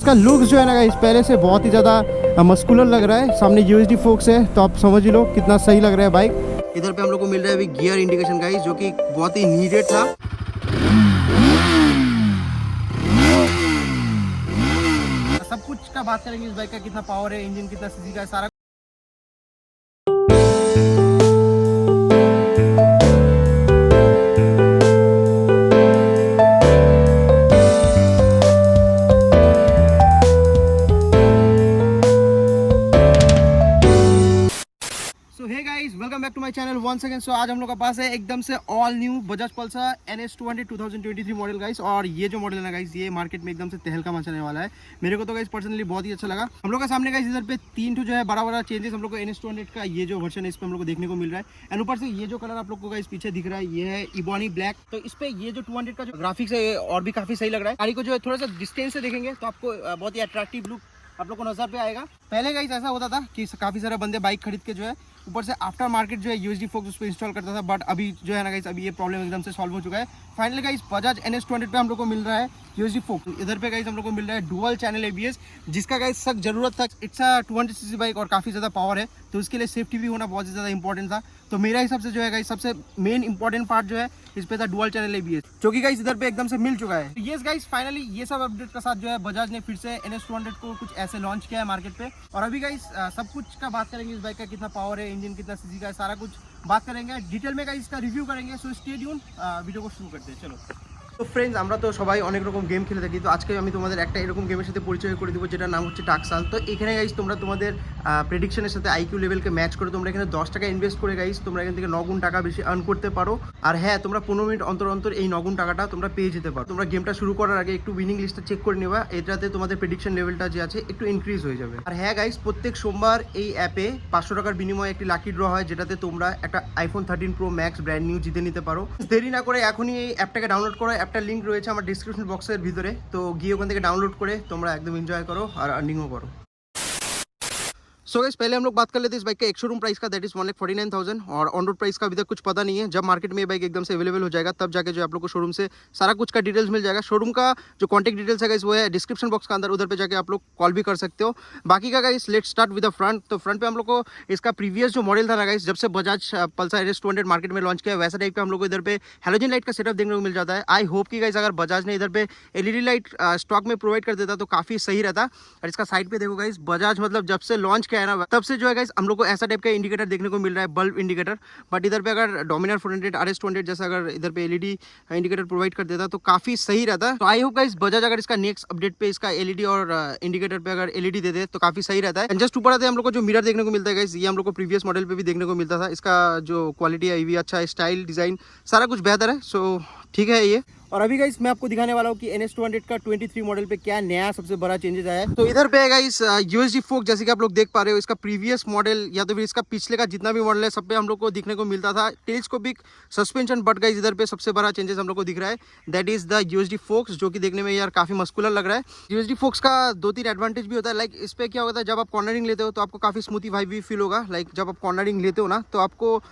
इसका लुक जो है ना गाइस पहले से बहुत ही ज़्यादा मस्कुलर लग रहा है। सामने यूएसडी फोक्स है तो आप समझ ही लो कितना सही लग रहा है बाइक। इधर पे हम लोग को मिल रहा है अभी गियर इंडिकेशन गाइस, जो कि बहुत ही नीडेड था। सब कुछ का बात करेंगे इस बाइक का, कितना पावर है, इंजन कितना सीसी का है, सारा। So hey guys, welcome back to my channel once again. So आज हम लोग के पास है एकदम से all new Bajaj Pulsar NS200 2023 model guys. और ये जो मॉडल है ना गाइस, ये मार्केट में एकदम से तहलका मचाने वाला है। मेरे को तो गाइस पर्सनली बहुत ही अच्छा लगा। हम लोग के सामने गाइस इधर पे तीन जो है बड़ा बड़ा चेंजेस हम लोग को NS200 का ये जो वर्जन है इस पे हम लोग को देखने को मिल रहा है। एंड ऊपर से ये जो कलर आप लोग को गाइस पीछे दिख रहा है ये है इबोनी ब्लैक। तो इस पे ये जो 200 का जो ग्राफिक्स है और भी काफी सही लग रहा है। गाड़ी को जो है थोड़ा सा डिस्टेंस से देखेंगे तो आपको बहुत ही अट्रैक्टिव लुक आप लोग को नजर पे आएगा। पहले गाइस ऐसा होता था कि काफी सारे बंदे बाइक खरीद के जो है ऊपर से आफ्टर मार्केट जो है यूएसडी फोक्स उस पर इंस्टॉल करता था। बट अभी जो है ना गाइस, अभी ये प्रॉब्लम एकदम से सॉल्व हो चुका है। फाइनली गाइस बजाज NS200 पे हम लोग को मिल रहा है यूएसडी फोक्स। इधर पे गाइस हम लोग को मिल रहा है डुअल चैनल ABS, जिसका गाइस सख्त जरूरत था। इट्स अ 200cc बाइक और काफी ज्यादा पावर है, तो उसके लिए सेफ्टी भी होना बहुत ज्यादा इंपॉर्टेंट था। तो मेरा हिसाब से जो है गाइस सबसे मेन इंपॉर्टेंट पार्ट जो है इस पे था डुअल चैनल ABS, जो कि गाइस इधर पे एकदम से मिल चुका है। यस गाइस, फाइनली ये सब अपडेट के साथ जो है बजाज ने फिर से NS200 को कुछ ऐसे लॉन्च किया है मार्केट पे। और अभी गाइस सब कुछ का बात करेंगे इस बाइक का, कितना पावर है, इंजन कितना सीसी का है, सारा कुछ बात करेंगे डिटेल में गाइस, इसका रिव्यू करेंगे। सो स्टे ट्यून, वीडियो को शुरू करते हैं, चलो। তো ফ্রেন্ডস, আমরা তো সবাই অনেক রকম গেম খেলে থাকি। তো আজকে আমি তোমাদের একটা এরকম গেমের সাথে পরিচয় করে দেবো, যেটার নাম হচ্ছে টাকসাল। তো এখানে গাইস তোমরা তোমাদের প্রেডিকশনের সাথে আইকিউ লেভেলকে ম্যাচ করে তোমরা এখানে 10 টাকা ইনভেস্ট করে গাইস তোমরা এখান থেকে 9 গুণ টাকা বেশি আর্ন করতে পারো। আর হ্যাঁ, তোমরা 15 মিনিট অন্তর অন্তর এই 9 গুণ টাকাটা তোমরা পেয়ে যেতে পারো। তোমরা গেমটা শুরু করার আগে একটু উইনিং লিস্টটা চেক করে নেবা, এটাতে তোমাদের প্রেডিকশন লেভেলটা যে আছে একটু ইনক্রিজ হয়ে যাবে। আর হ্যাঁ গাইস, প্রত্যেক সোমবার এই অ্যাপে 500 টাকার বিনিময়ে একটি লাকি ড্র হয়, যেটাতে তোমরা একটা iPhone 13 Pro Max brand new জিতে নিতে পারো। দেরি না করে এখনই এই অ্যাপটাকে ডাউনলোড করো। অ্যাপটার লিঙ্ক রয়েছে আমার ডিসক্রিপশন বক্সের ভিতরে, তো গিয়ে ওখান থেকে ডাউনলোড করে তোমরা একদম এনজয় করো আর আর্নিংও করো। सो गाइस, पहले हम लोग बात कर लेते हैं इस बाइक का एक शोरूम प्राइस का, दैट इज 1,49,000। और ऑन रोड प्राइस का अभी तक कुछ पता नहीं है। जब मार्केट में ये बाइक एकदम से अवेलेबल हो जाएगा तब जाके जो आप लोग को शोरूम से सारा कुछ का डिटेल्स मिल जाएगा। शोरूम का जो कॉन्टैक्ट डिटेल्स है गाइस वो है डिस्क्रिप्शन बॉक्स का अंदर, उधर पे जाके आप लोग कॉल भी कर सकते हो। बाकी का guys let's start with the front. तो फ्रंट पे हम लोग को इसका प्रीवियस जो मॉडल था ना गाइस, जब से बजाज पल्सर NS200 मार्केट में लॉन्च किया वैसा टाइप का हम लोग को इधर पे हेलोजन लाइट का सेटअप देखने को मिल जाता है। आई होप कि गाइस अगर बजाज ने इधर पे LED लाइट स्टॉक में प्रोवाइड कर देता तो काफी सही रहता। और इसका साइड पे देखो गाइस, बजाज मतलब जब से लॉन्च किया है ना तब से जो है हम लोग को ऐसा टाइप का इंडिकेटर देखने को मिल रहा है, बल्ब इंडिकेटर। बट इधर पे अगर डोमिनार 400 RS200 जैसा अगर इधर पे LED इंडिकेटर प्रोवाइड कर देता तो काफी सही रहता। तो आई होप गाइस बजाज अगर इसका नेक्स्ट अपडेट पे इसका LED और इंडिकेटर पे अगर LED दे दे तो काफी सही रहता है। जस्ट ऊपर आते हम लोग को जो मिरर देखने को मिलता है गाइस, ये हम लोग को प्रीवियस मॉडल पे भी देखने को मिलता था। इसका जो क्वालिटी है ये भी अच्छा है, स्टाइल डिजाइन सारा कुछ बेहतर है। सो ठीक है ये। और अभी गाइस मैं आपको दिखाने वाला हूँ कि NS200 का 23 मॉडल पे क्या नया सबसे बड़ा चेंजेस आया है। तो इधर पे है गाइस यूएसडी फोक्स, जैसे कि आप लोग देख पा रहे हो। इसका प्रीवियस मॉडल या तो फिर इसका पिछले का जितना भी मॉडल है सब पे हम लोग को दिखने को मिलता था टेलीस्कोपिक सस्पेंशन। बट गाइस इधर पे सबसे बड़ा चेंजेस हम लोग को दिख रहा है, that is the USD fox, जो कि देखने में यार काफी मस्कुलर लग रहा है। यूएसडी फोक्स का 2-3 एडवांटेज भी होता है। लाइक इस पे क्या होता है, जब आप कॉर्नरिंग लेते हो तो आपको काफी स्मूथी वाइब भी फील होगा। लाइक जब आप कॉर्नरिंग लेते हो ना तो आपको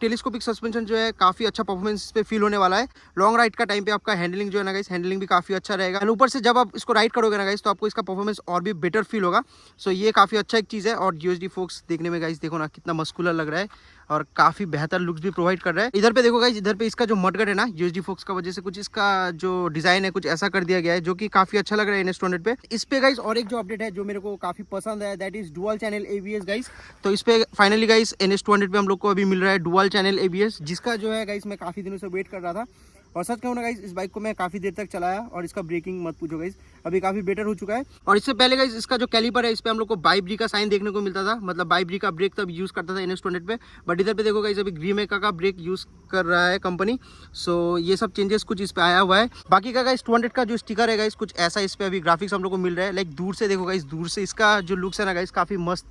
टेलीस्कोपिक सस्पेंशन जो है काफी अच्छा परफॉर्मेंस पे फील होने वाला है। लॉन्ग राइड का टाइम पे आपका हैंडलिंग जो है ना गाइस, हैंडलिंग भी काफी अच्छा रहेगा। और ऊपर से जब आप इसको राइड करोगे ना गाइस तो आपको इसका परफॉर्मेंस और भी बेटर फील होगा। सो ये काफी अच्छा एक चीज है। और यूएसडी फोक्स देखने में गाइस देखो ना कितना मस्कुलर लग रहा है और काफी बेहतर लुक्स भी प्रोवाइड कर रहा है। इधर पे देखो गाइस, इधर पे इसका जो मडगार्ड है ना यूएसडी फोक्स का वजह से कुछ इसका जो डिजाइन है कुछ ऐसा कर दिया गया है, जो कि काफी अच्छा लग रहा है NS200 पे। इस पे गाइस और एक जो अपडेट है जो मेरे को काफी पसंद है, that is dual channel ABS guys. तो इस पे फाइनली गाइस NS200 पे हम लोग को अभी मिल रहा है डुअल चैनल ABS, जिसका जो है गाइस मैं काफी दिनों से वेट कर रहा था। और सच कहूँ ना गाइस, इस बाइक को मैं काफी देर तक चलाया और इसका ब्रेकिंग मत पूछो गाइस, अभी काफी बेटर हो चुका है। और इससे पहले गाइस इसका जो कैलिपर है इस पे हम लोग को बाइब्री का साइन देखने को मिलता था, मतलब बाइब्री का ब्रेक तब यूज करता था NS200 पे। बट इधर पे देखो गाइस अभी ग्रीमेका का ब्रेक यूज कर रहा है कंपनी। सो ये सब चेंजेस कुछ इस पे आया हुआ है। बाकी का गाइस 200 का जो स्टिकर है गाइस कुछ ऐसा इस पे अभी ग्राफिक्स हम लोग को मिल रहा है। लाइक दूर से देखो गाइस, दूर से इसका जो लुक्स है ना गाइस काफी मस्त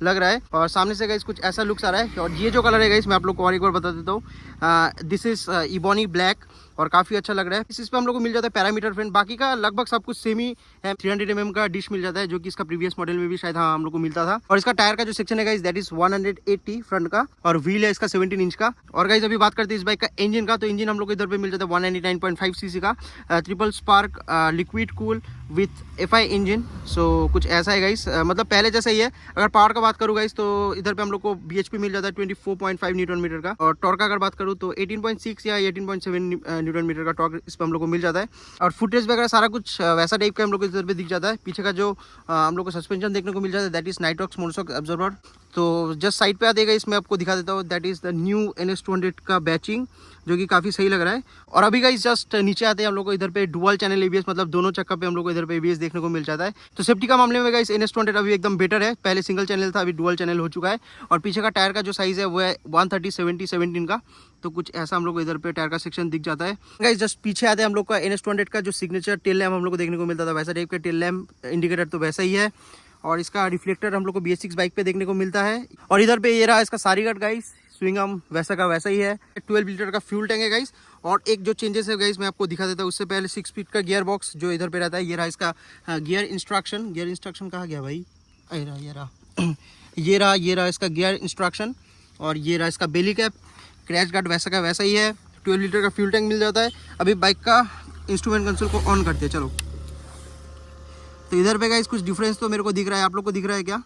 लग रहा है। और सामने से गाइस कुछ ऐसा लुक्स आ रहा है। और ये जो कलर है गाइस मैं आप लोग को और एक बार बता देता हूँ, दिस इज इबोनी ब्लैक और काफ़ी अच्छा लग रहा है। इस पे हम लोग को मिल जाता है पैरामीटर फ्रेंड। बाकी का लगभग सब कुछ सेम ही है। 300 mm का डिश मिल जाता है, जो कि इसका प्रीवियस मॉडल में भी शायद हाँ हम लोग को मिलता था। और इसका टायर का जो सेक्शन है गाइस दैट इज 180 फ्रंट का, और व्हील है इसका 17 इंच का। और गाइस अभी बात करते हैं इस बाइक का इंजन का, तो इंजन हम लोग को इधर पे मिल जाता है 199.5 सीसी का triple spark liquid cool with FI engine. So कुछ ऐसा है गाइस, मतलब पहले जैसा ही है। अगर पावर का बात करूँ गाइस तो इधर पे हम लोग को BHP मिल जाता है 24.5 न्यूटन मीटर का, और टॉर्क का अगर बात करूँ तो 18.6 या 18.7 न्यूटन मीटर का टॉर्क इस पर हम लोग को मिल जाता है। और फुटेज वगैरह सारा कुछ वैसा टाइप का हम लोग को इधर पे दिख जाता है। पीछे का जो हम लोग को सस्पेंशन देखने को मिल जाता है that is Nitrox monoshock absorber. तो जस्ट साइड पे आ देगा, इसमें आपको दिखा देता हूँ that is the new NS200 का बैचिंग, जो कि काफ़ी सही लग रहा है। और अभी गाइस जस्ट नीचे आते हैं हम लोग को इधर पे डुअल चैनल ABS, मतलब दोनों चक्का पे हम लोग को इधर पे ABS देखने को मिल जाता है। तो सेफ्टी का मामले में गाइस NS200 अभी एकदम बेटर है। पहले सिंगल चैनल था, अभी डुअल चैनल हो चुका है। और पीछे का टायर का जो साइज़ है वो है 130/70/17 का। तो कुछ ऐसा हम लोग को इधर पे टायर का सेक्शन दिख जाता है। गाइस जस्ट पीछे आते हैं हम लोग का NS200 का जो सिग्नेचर टेल लैम्प हम लोग को देखने को मिलता था, वैसा टाइप का टेल लैम्प, इंडिकेटर तो वैसा ही है। और इसका रिफ्लेक्टर हम लोग को BS6 बाइक पे देखने को मिलता है। और इधर पे ये रहा इसका सारी गार्ड गाइस, स्विंग आर्म वैसा का वैसा ही है। 12 लीटर का फ्यूल टैंक है गाइस। और एक जो चेंजेस है गाइस मैं आपको दिखा देता हूँ। उससे पहले 6 स्पीड का गियर बॉक्स जो इधर पे रहता है, ये रहा इसका गियर इंस्ट्रक्शन। गियर इंस्ट्रक्शन कहाँ गया भाई, ये रहा इसका गियर इंस्ट्रक्शन। और ये रहा इसका बेली कैप, क्रैश गार्ड वैसा का वैसा ही है। 12 लीटर का फ्यूल टैंक मिल जाता है। अभी बाइक का इंस्ट्रूमेंट कंसोल को ऑन करते हैं, चलो। तो इधर पे गाइस कुछ डिफरेंस तो मेरे को दिख रहा है, आप लोग को दिख रहा है क्या?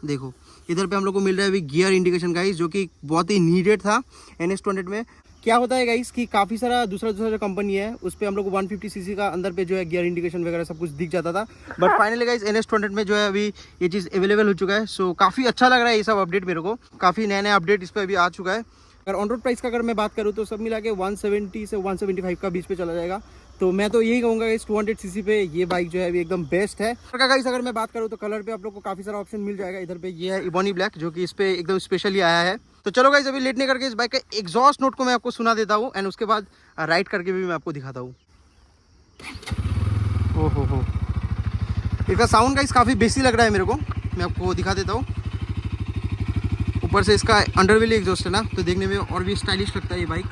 देखो इधर पे हम लोग को मिल रहा है अभी गियर इंडिकेशन गाइस, जो कि बहुत ही नीडेड था NS200 में। क्या होता है गाइस कि काफ़ी सारा दूसरा जो कंपनी है उस पर हम लोग को 150 सीसी का अंदर पे जो है गियर इंडिकेशन वगैरह सब कुछ दिख जाता था। बट फाइनली गाइस NS200 में जो है अभी ये चीज़ अवेलेबल हो चुका है। सो काफ़ी अच्छा लग रहा है ये सब अपडेट मेरे को, काफ़ी नया अपडेट इस पर अभी आ चुका है। अगर ऑन रोड प्राइस का अगर मैं बात करूँ तो सब मिला के 170 से 175 का बीच पे चला जाएगा। तो मैं तो यही कहूँगा इस 200 सीसी पे ये बाइक जो है अभी एकदम बेस्ट है। गाइस अगर मैं बात करूँ तो कलर पे आप लोग को काफ़ी सारा ऑप्शन मिल जाएगा। इधर पे ये है इबोनी ब्लैक, जो कि इस पे एकदम स्पेशली आया है। तो चलो गाइस अभी लेट नहीं करके इस बाइक का एग्जॉस्ट नोट को मैं आपको सुना देता हूँ, एंड उसके बाद राइड करके भी मैं आपको दिखाता हूँ। हो इसका साउंड गाइस काफ़ी बेसी लग रहा है मेरे को, मैं आपको दिखा देता हूँ। ऊपर से इसका अंडरव्हील एग्जॉस्ट है ना, तो देखने में और भी स्टाइलिश लगता है ये बाइक।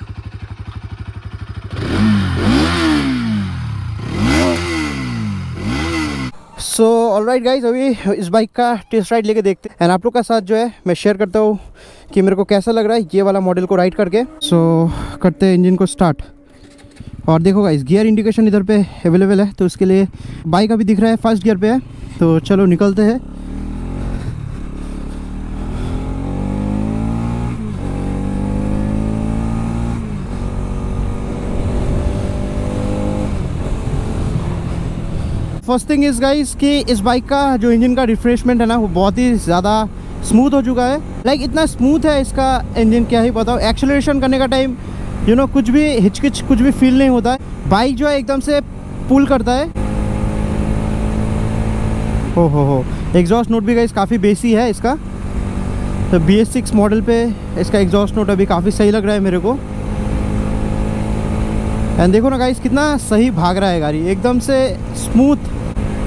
सो ऑलराइट गाइज, अभी इस बाइक का टेस्ट राइड लेके देखते हैं, एंड आप लोग का साथ जो है मैं शेयर करता हूँ कि मेरे को कैसा लग रहा है ये वाला मॉडल को राइड करके। सो करते हैं इंजन को स्टार्ट। और देखो गाइज गियर इंडिकेशन इधर पे अवेलेबल है, तो उसके लिए बाइक अभी दिख रहा है फर्स्ट गियर पे है। तो चलो निकलते हैं। फर्स्ट थिंग इज गाइस कि इस बाइक का जो इंजन का रिफ्रेशमेंट है ना वो बहुत ही ज़्यादा स्मूथ हो चुका है। लाइक इतना स्मूथ है इसका इंजन, क्या ही बताओ। एक्सेलरेशन करने का टाइम कुछ भी हिचकिच कुछ भी फील नहीं होता है। बाइक जो है एकदम से पुल करता है। हो एग्जॉस्ट नोट भी गाइस काफ़ी बेसी है इसका। तो BS6 मॉडल पे इसका एग्जॉस्ट नोट अभी काफ़ी सही लग रहा है मेरे को। एंड देखो ना गाइस कितना सही भाग रहा है गाड़ी, एकदम से स्मूथ।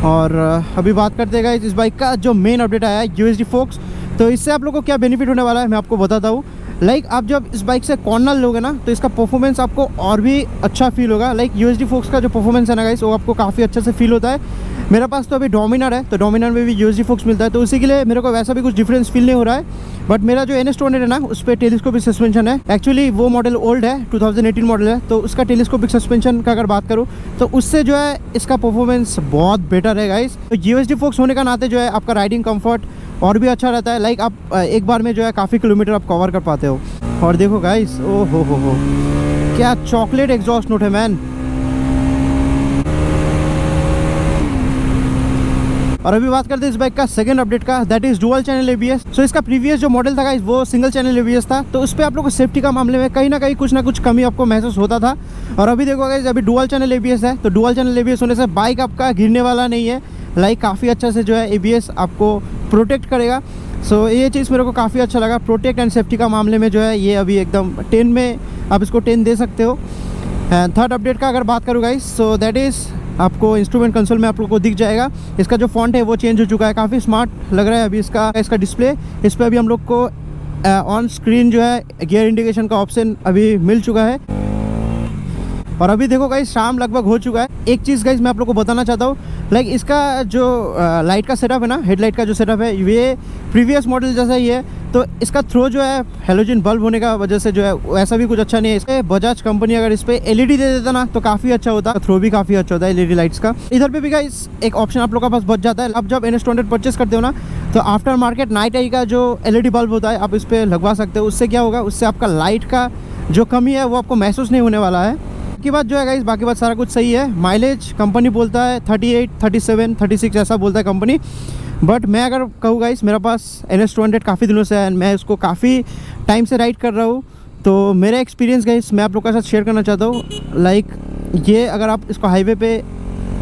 और अभी बात करते हैं गाइस इस बाइक का जो मेन अपडेट आया है USD फोक्स। तो इससे आप लोगों को क्या बेनिफिट होने वाला है मैं आपको बताता हूँ। लाइक आप जब इस बाइक से कॉर्नर लोगे ना तो इसका परफॉर्मेंस आपको और भी अच्छा फील होगा। लाइक USD फोक्स का जो परफॉर्मेंस है ना गाइस वो आपको काफ़ी अच्छे से फील होता है। मेरे पास तो अभी डोमिनर है, तो डोमिनर में भी USD फोक्स मिलता है, तो उसी के लिए मेरे को वैसा भी कुछ डिफरेंस फील नहीं हो रहा है। बट मेरा जो NS200 है ना उस पर टेलीस्कोपिक सस्पेंशन है। एक्चुअली वो मॉडल ओल्ड है, 2018 मॉडल है, तो उसका टेलीस्कोपिक सस्पेंशन का अगर बात करूँ तो उससे जो है इसका परफॉर्मेंस बहुत बेटर है गाइस। तो USD फोक्स होने का नाते जो है आपका राइडिंग कंफर्ट और भी अच्छा रहता है। लाइक आप एक बार में जो है काफ़ी किलोमीटर आप कवर कर पाते हो। और देखो गाइस, ओ हो क्या चॉकलेट एग्जॉस्ट नोट है मैन। और अभी बात करते हैं इस बाइक का सेकंड अपडेट का, that is dual channel ABS। सो इसका प्रीवियस जो मॉडल था गाइस वो सिंगल चैनल ABS था, तो उस पर आप लोग को सेफ्टी का मामले में कहीं ना कुछ कमी आपको महसूस होता था। और अभी देखो गाइस अभी डुअल चैनल ABS है, तो डुअल चैनल ABS होने से बाइक आपका गिरने वाला नहीं है। लाइक काफ़ी अच्छा से जो है ABS आपको प्रोटेक्ट करेगा। सो ये चीज़ मेरे को काफ़ी अच्छा लगा। प्रोटेक्ट एंड सेफ्टी का मामले में जो है ये अभी एकदम 10 में आप इसको 10 दे सकते हो। एंड थर्ड अपडेट का अगर बात करूँ गाइस, सो दैट इज़ आपको इंस्ट्रूमेंट कंसोल में आप लोग को दिख जाएगा इसका जो फॉन्ट है वो चेंज हो चुका है, काफ़ी स्मार्ट लग रहा है अभी इसका डिस्प्ले। इस पर अभी हम लोग को ऑन स्क्रीन जो है गियर इंडिकेशन का ऑप्शन अभी मिल चुका है। और अभी देखो गाइस शाम लगभग हो चुका है। एक चीज़ गाइस मैं आप लोग को बताना चाहता हूँ, लाइक इसका जो लाइट का सेटअप है ना, हेडलाइट का जो सेटअप है ये प्रीवियस मॉडल जैसा ही है। तो इसका थ्रो जो है हेलोजन बल्ब होने का वजह से जो है वैसा भी कुछ अच्छा नहीं है। इसके बजाज कंपनी अगर इस पे एलईडी दे देता ना तो काफ़ी अच्छा होता, थ्रो भी काफ़ी अच्छा होता है एलईडी लाइट्स का। इधर पे भी गाइस एक ऑप्शन आप लोग का पास बच जाता है। आप जब NS200 परचेस करते हो ना तो आफ्टर मार्केट नाइट आई का जो एलईडी बल्ब होता है आप इस पर लगवा सकते हो। उससे क्या होगा, उससे आपका लाइट का जो कमी है वो आपको महसूस नहीं होने वाला है। की बात जो है गाइस, बाकी बात सारा कुछ सही है। माइलेज कंपनी बोलता है 38, 37, 36 ऐसा बोलता है कंपनी। बट मैं अगर कहूँ गाइस, मेरा पास NS200 काफ़ी दिनों से है, मैं इसको काफ़ी टाइम से राइड कर रहा हूँ। तो मेरा एक्सपीरियंस गाइस मैं आप लोग के साथ शेयर करना चाहता हूँ। लाइक ये अगर आप इसको हाईवे पे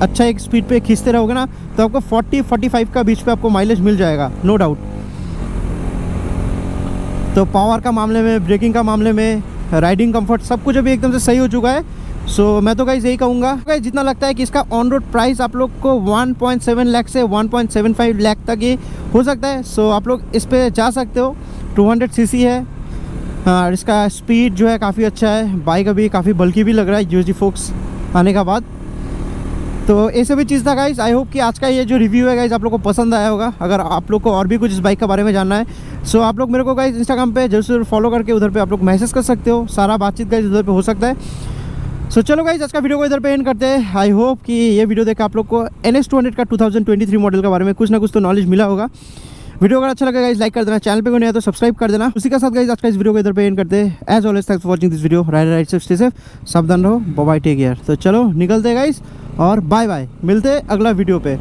अच्छा एक स्पीड पे खींचते रहोगे ना तो आपको 40-45 का बीच पे आपको माइलेज मिल जाएगा, नो डाउट। तो पावर का मामले में, ब्रेकिंग का मामले में, राइडिंग कंफर्ट सब कुछ अभी एकदम से सही हो चुका है। सो मैं तो गाइस यही कहूँगा गाइस, जितना लगता है कि इसका ऑन रोड प्राइस आप लोग को 1.7 लाख से 1.75 लाख तक ही हो सकता है। सो आप लोग इस पे जा सकते हो। 200 सीसी है, इसका स्पीड जो है काफ़ी अच्छा है। बाइक अभी काफ़ी बल्कि भी लग रहा है यूजी फोक्स आने का बाद। तो ऐसे भी चीज़ था गाइस। आई होप कि आज का ये जो रिव्यू है गाइस आप लोग को पसंद आया होगा। अगर आप लोग को और भी कुछ इस बाइक के बारे में जानना है सो आप लोग मेरे को गाइस इंस्टाग्राम पे जरूर फॉलो करके उधर पे आप लोग मैसेज कर सकते हो। सारा बातचीत गाइस उधर पे हो सकता है। सो चलो गाइस आज का वीडियो को इधर पे एंड करते हैं। आई होप कि ये वीडियो देख आप लोग को NS200 का 2023 मॉडल के बारे में कुछ ना कुछ तो नॉलेज मिला होगा। वीडियो अगर अच्छा लगा गाइस लाइक कर देना, चैनल पे कोई नहीं है तो सब्सक्राइब कर देना। उसी के साथ गाइस आज का इस वीडियो को इधर पे एंड करते हैं। As always thanks for watching this video. Ride safe, stay safe, सावधान रहो, बाय बाय, टेक केयर। तो चलो निकलते हैं गाइस और बाय बाय, मिलते हैं अगला वीडियो पे।